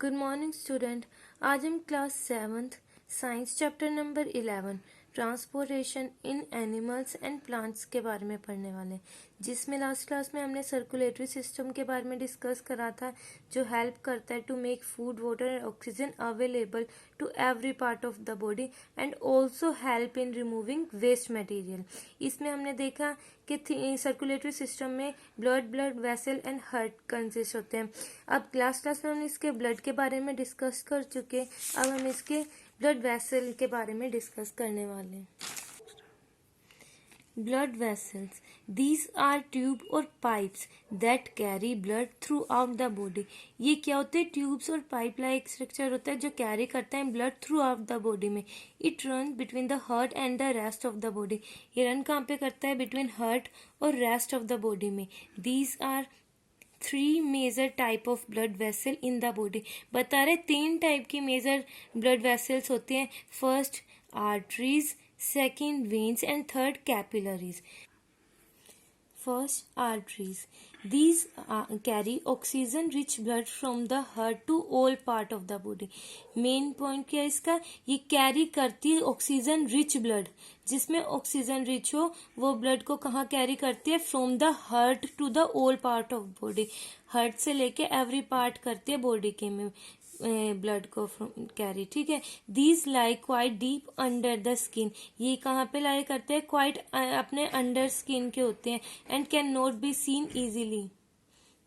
Good morning student. आज हम class 7th science chapter number 11 transportation in animals and plants के बारे में पढ़ने वाले हैं, जिसमें लास्ट क्लास में हमने सर्कुलेटरी सिस्टम के बारे में डिस्कस करा था, जो हेल्प करता है to make food water and oxygen available to every part of the body and also help in removing waste material. इसमें हमने देखा कि सर्कुलेटरी सिस्टम में blood vessel and heart consist होते हैं। अब क्लास में हम इसके ब्लड के बारे में डिस्कस कर चुके, अब हम इसके ब्लड वेसल के बारे में डिस्कस करने वाले हैं। Blood vessels, these are tube और pipes that carry blood throughout the body. ये क्या होते हैं? ट्यूब्स और पाइप लाइक स्ट्रक्चर होता है जो कैरी करता है blood throughout the body में। It run between the heart and the rest of the body. ये रन कहाँ पे करता है? बिटवीन हार्ट और रेस्ट ऑफ द बॉडी में। These are 3 major type of blood vessel in the body. बता रहे 3 टाइप की मेजर ब्लड वेसल्स होते हैं। First arteries, second veins and third capillaries. First arteries. These carry oxygen rich blood from the heart to all part of the body. Main point क्या है इसका? ये carry करती है ऑक्सीजन रिच ब्लड। जिसमें oxygen rich हो वो blood को कहाँ कैरी करती है? From the heart to the all part of body. Heart से लेके एवरी पार्ट करती है बॉडी के में ब्लड को कैरी। ठीक है। These lie quite deep under the skin. ये कहाँ पे लाई करते हैं? क्वाइट अपने अंडर स्किन के होते हैं and can not be seen easily.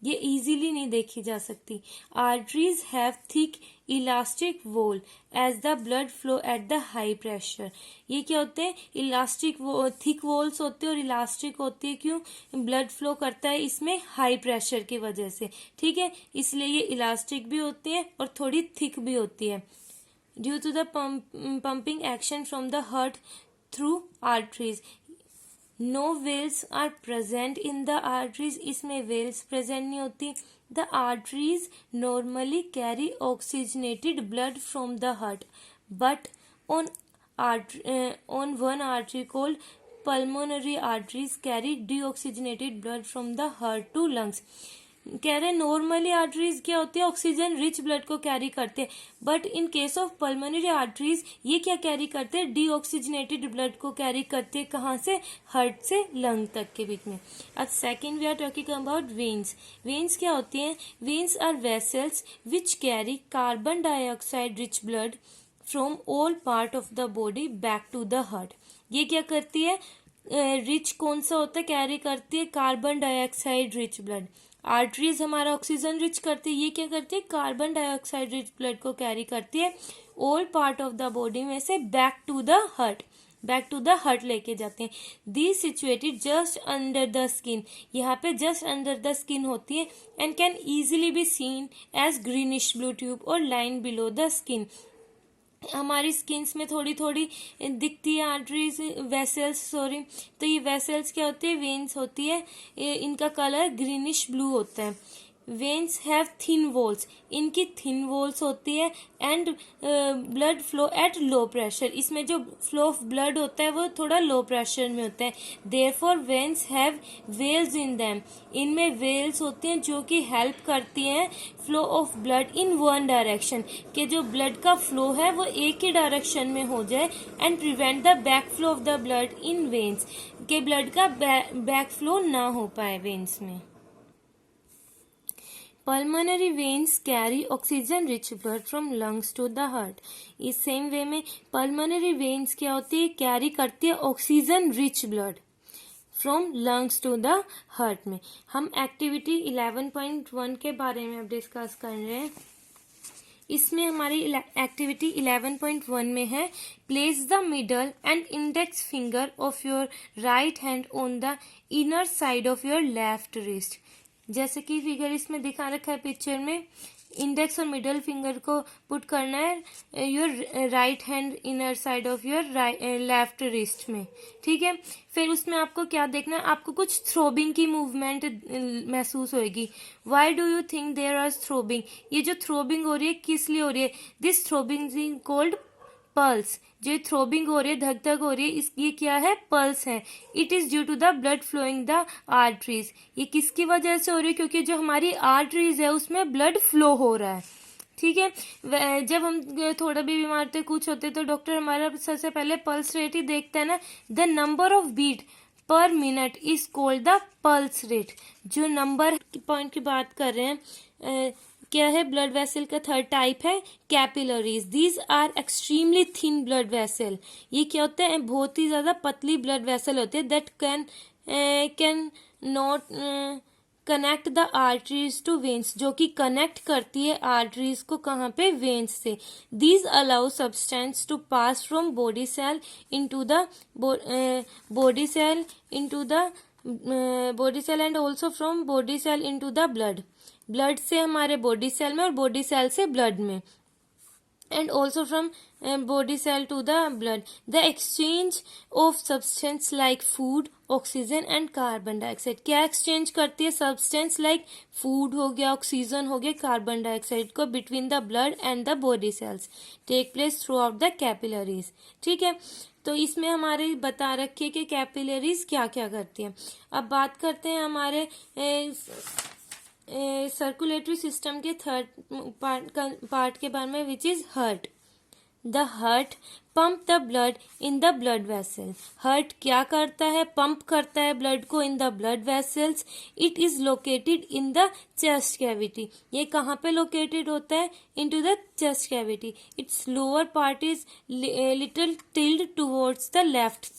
ये इजीली नहीं देखी जा सकती। Arteries have thick elastic wall as the blood flow at the high pressure. ये क्या होते हैं? इलास्टिक थिक वॉल्स होते हैं और इलास्टिक होती है। क्यों? ब्लड फ्लो करता है इसमें हाई प्रेशर की वजह से। ठीक है, इसलिए ये इलास्टिक भी होती है और थोड़ी थिक भी होती है। Due to the pumping action from the heart through arteries. No valves are present in the arteries. इसमें वेल्स प्रेजेंट नहीं होती। The arteries normally carry oxygenated blood from the heart but on one artery called pulmonary arteries carry deoxygenated blood from the heart to lungs. कह रहे normally arteries क्या होती है? Oxygen rich blood को carry करते हैं, but in case of pulmonary arteries ये क्या कैरी करते हैं? डीऑक्सीजनेटेड ब्लड को कैरी करते हैं। कहाँ से? हार्ट से लंग तक के बीच में। अब second we are talking about veins. Veins क्या होती हैं? Veins are vessels which carry carbon dioxide rich blood from all part of the body back to the heart. ये क्या करती है? रिच कौन सा होता है? कैरी करती है carbon dioxide rich blood. Arteries हमारा ऑक्सीजन रिच करती है, ये क्या करती है? कार्बन डाइऑक्साइड रिच ब्लड को कैरी करती है all part of the body में से बैक टू द हार्ट लेके जाते हैं। The situated just under the skin. यहाँ पे जस्ट अंडर द स्किन होती है and can easily be seen as greenish blue tube और लाइन बिलो द स्किन। हमारी स्किन्स में थोड़ी थोड़ी दिखती है आर्टरीज, वेसल्स सॉरी। तो ये वेसल्स क्या होती है? वेन्स होती है। इनका कलर ग्रीनिश ब्लू होता है। Veins have thin walls. इनकी थिन वॉल्स होती है and blood flow at low pressure. इसमें जो फ्लो ऑफ ब्लड होता है वो थोड़ा लो प्रेशर में होता है। Therefore veins have valves in them. इनमें वेल्स होती हैं जो कि हेल्प करती हैं flow of blood in one direction, कि जो ब्लड का फ्लो है वो एक ही डायरेक्शन में हो जाए and prevent the back flow of the blood in veins, के ब्लड का बैक फ्लो ना हो पाए वेन्स में। Pulmonary veins carry oxygen rich blood from lungs to the heart. इस सेम वे में पल्मोनरी वेन्स क्या होती है? कैरी करती है oxygen rich blood from lungs to the heart में। हम एक्टिविटी 11.1 के बारे में अब डिस्कस कर रहे हैं। इसमें हमारी एक्टिविटी 11.1 में है place the middle and index finger of your right hand on the inner side of your left wrist. जैसे कि फिगर इसमें दिखा रखा है पिक्चर में, इंडेक्स और मिडल फिंगर को पुट करना है your right hand inner side of your left wrist में। ठीक है, फिर उसमें आपको क्या देखना है? आपको कुछ थ्रोबिंग की मूवमेंट महसूस होगी। Why do you think there are throbbing? ये जो थ्रोबिंग हो रही है किस लिए हो रही है? This throbbing is called pulse. जो थ्रोबिंग हो रही है, धक धक हो रही है, ये क्या है? पल्स है। It is due to the blood flowing the arteries. ये किसकी वजह से हो रही है? क्योंकि जो हमारी आर्टरीज है उसमें ब्लड फ्लो हो रहा है। ठीक है। जब हम थोड़ा भी बीमार थे, कुछ होते, तो डॉक्टर हमारा सबसे पहले पल्स रेट ही देखता है ना। The number of beat per minute is called the pulse rate. जो नंबर पॉइंट की बात कर रहे हैं, क्या है, ब्लड वेसल का थर्ड टाइप है capillaries. These are extremely thin blood vessel. ये क्या होते हैं, बहुत ही ज्यादा पतली ब्लड वेसल होती है। That can not connect the arteries to veins, जो कि कनेक्ट करती है आर्टरीज को कहाँ पे, वेन्स से। These allow substance to pass from body cell into the body cell into the body cell and also from body cell into the blood. Blood से हमारे बॉडी सेल में और बॉडी सेल से blood में, and also from body cell to the blood. The exchange of substance like food, oxygen and carbon dioxide. क्या exchange करती है, substance like food हो गया, oxygen हो गया, carbon dioxide को between the blood and the body cells take place throughout the capillaries. ठीक है, तो इसमें हमारे बता रखिए कि कैपिलरीज क्या क्या करती है। अब बात करते हैं हमारे सर्कुलेटरी सिस्टम के थर्ड पार्ट के बारे में, which is heart. The heart pump the blood in the blood vessel. Heart क्या करता है, पंप करता है ब्लड को in the blood vessels. It is located in the chest cavity. ये कहाँ पे लोकेटेड होता है, into the chest cavity. It's lower part is little tilde towards the left.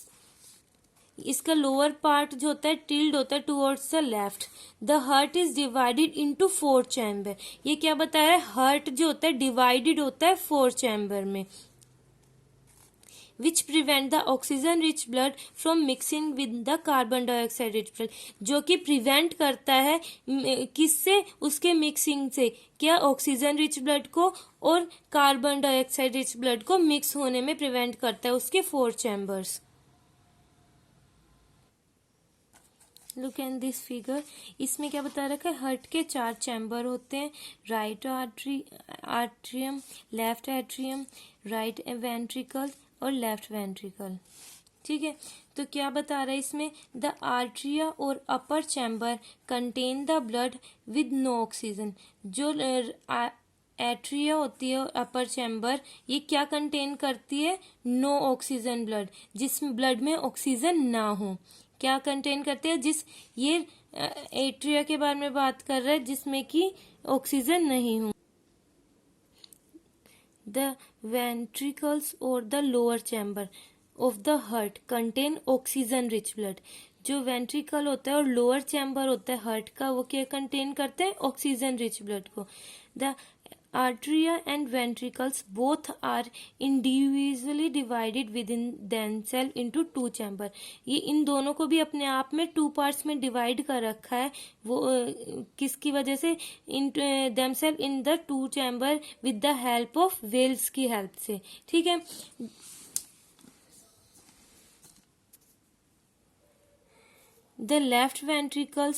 इसका लोअर पार्ट जो होता है टिल्ड होता है towards the left. The heart is divided into 4 chamber. ये क्या बताया है, हार्ट जो होता है डिवाइडेड होता है 4 चैम्बर में। Which prevent the oxygen rich blood from mixing with the carbon dioxide rich blood. जो कि प्रिवेंट करता है किससे, उसके मिक्सिंग से, क्या, ऑक्सीजन रिच ब्लड को और कार्बन डाइऑक्साइड रिच ब्लड को मिक्स होने में प्रिवेंट करता है उसके 4 chambers. Look at this figure. इसमें क्या बता रखा है, हार्ट के 4 चैम्बर होते हैं, right atrium, left atrium, right ventricle और लेफ्ट वेंट्रिकल। ठीक है, तो क्या बता रहा है इसमें, द आर्ट्रिया और upper chamber contain the blood with no oxygen. जो एट्रिया होती है अपर चैम्बर, ये क्या कंटेन करती है, नो ऑक्सीजन ब्लड, जिसमें ब्लड में ऑक्सीजन ना हो। क्या कंटेन करते हैं, जिस ये एट्रिया के बारे में बात कर रहा है जिसमें कि ऑक्सीजन नहीं हो। द वेंट्रिकल्स और the lower chamber of the heart contain oxygen rich blood. जो वेंट्रिकल होता है और लोअर चैम्बर होता है हार्ट का, वो क्या कंटेन करते हैं, ऑक्सीजन रिच ब्लड को। The arteria and ventricles both are individually divided within themselves into 2 chamber। ये इन दोनों को भी अपने आप में 2 पार्ट्स में डिवाइड कर रखा है। वो किसकी वजह से, इन themselves in the 2 chamber with the help of valves की हेल्प से। ठीक है, the left ventricles,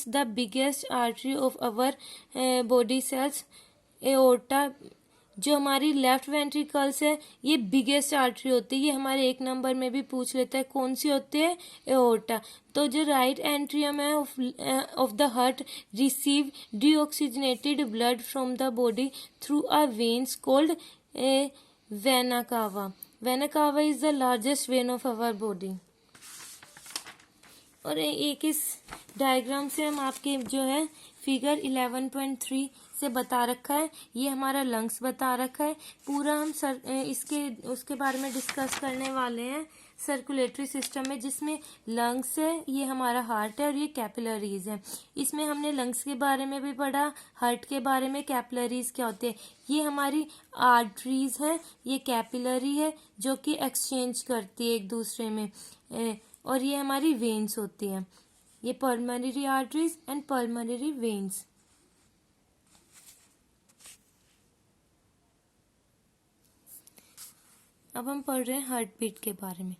the biggest artery of our body cells, aorta। जो हमारी लेफ्ट वेंट्रिकल्स है, ये बिगेस्ट आर्टरी होती है। ये हमारे 1 नंबर में भी पूछ लेता है, कौन सी होती है, एओर्टा। तो जो राइट एंट्रियम है of the heart receive deoxygenated blood from the body through a veins called vena cava. Vena cava is the largest vein of our body. और एक इस डायग्राम से हम आपके जो है फिगर 11.3 से बता रखा है, ये हमारा लंग्स बता रखा है। पूरा हम उसके बारे में डिस्कस करने वाले हैं सर्कुलेटरी सिस्टम में, जिसमें लंग्स है, ये हमारा हार्ट है और ये कैपिलरीज है। इसमें हमने लंग्स के बारे में भी पढ़ा, हार्ट के बारे में, कैपिलरीज क्या होते हैं। ये हमारी आर्टरीज है, ये कैपिलरी है जो कि एक्सचेंज करती है एक दूसरे में, और ये हमारी वेन्स होती है। ये pulmonary arteries and pulmonary veins. अब हम पढ़ रहे हैं हार्ट बीट के बारे में।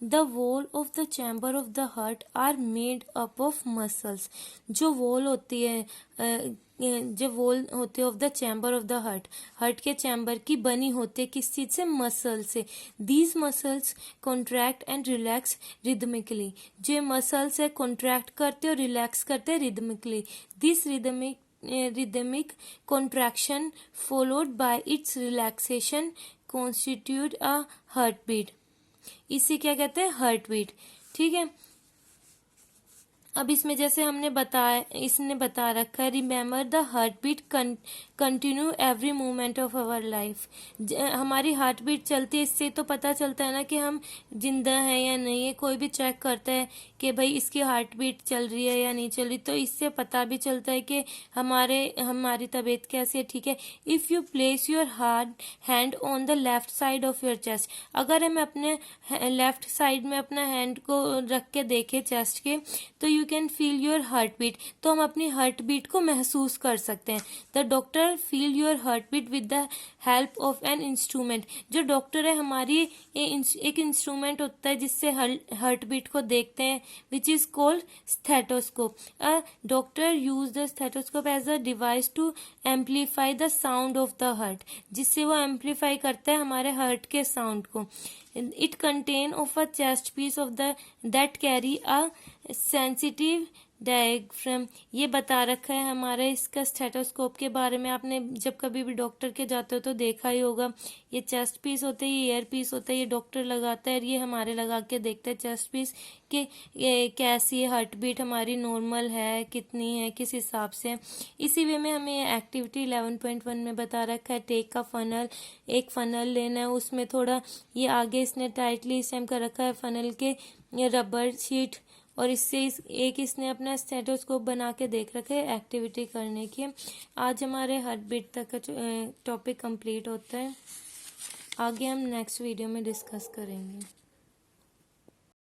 The wall of the chamber of the heart are made up of muscles. जो वॉल होती है of the chamber of the heart के चैम्बर की बनी होती है किस चीज से, मसल से। These muscles contract and relax rhythmically. जो मसल्स है कॉन्ट्रैक्ट करते और रिलैक्स करते हैं रिदमिकली। This rhythmic contraction followed by its relaxation constitute a heartbeat. इसे क्या कहते हैं? Heart beat. ठीक है. अब इसमें जैसे इसने बता रखा है, remember the heart beat continue every moment of our life. हमारी हार्ट बीट चलती है, इससे तो पता चलता है ना कि हम जिंदा हैं या नहीं है. कोई भी चेक करता है कि भाई इसकी हार्ट बीट चल रही है या नहीं चल रही, तो इससे पता भी चलता है कि हमारी तबीयत कैसी है. ठीक है. If you place your hand on the left side of your chest, अगर हम अपने लेफ्ट साइड में अपना हैंड को रख के देखें चेस्ट के, तो you can feel your heart beat, तो हम अपनी हार्ट बीट को महसूस कर सकते हैं. The doctor feel your heart beat with the help of an instrument. जो डॉक्टर है हमारी एक इंस्ट्रूमेंट होता है जिससे हार्ट बीट को देखते हैं, which is called stethoscope. A doctor use the stethoscope as a device to amplify the sound of the heart, जिससे वो एम्पलीफाई करता है हमारे हार्ट के साउंड को. It contain of a chest piece of that carry a sensitive diaphragm. ये बता रखा है हमारे इसका स्टेथोस्कोप के बारे में. आपने जब कभी भी डॉक्टर के जाते हो तो देखा ही होगा. ये चेस्ट पीस होता है, ये ईयर पीस होता है, ये डॉक्टर लगाता है और ये हमारे लगा के देखते हैं चेस्ट पीस कि ये कैसी हार्ट बीट हमारी नॉर्मल है, कितनी है, किस हिसाब से. इसी वे में हमें एक्टिविटी 11.1 में बता रखा है, टेक का फनल. एक फनल लेना है, उसमें थोड़ा ये आगे इसने टाइटली इस टाइम कर रखा है फनल के रबर शीट, और इसने अपना स्टेथोस्कोप बना के देख रखे है एक्टिविटी करने की. आज हमारे हार्ट बीट तक का टॉपिक कंप्लीट होता है. आगे हम नेक्स्ट वीडियो में डिस्कस करेंगे.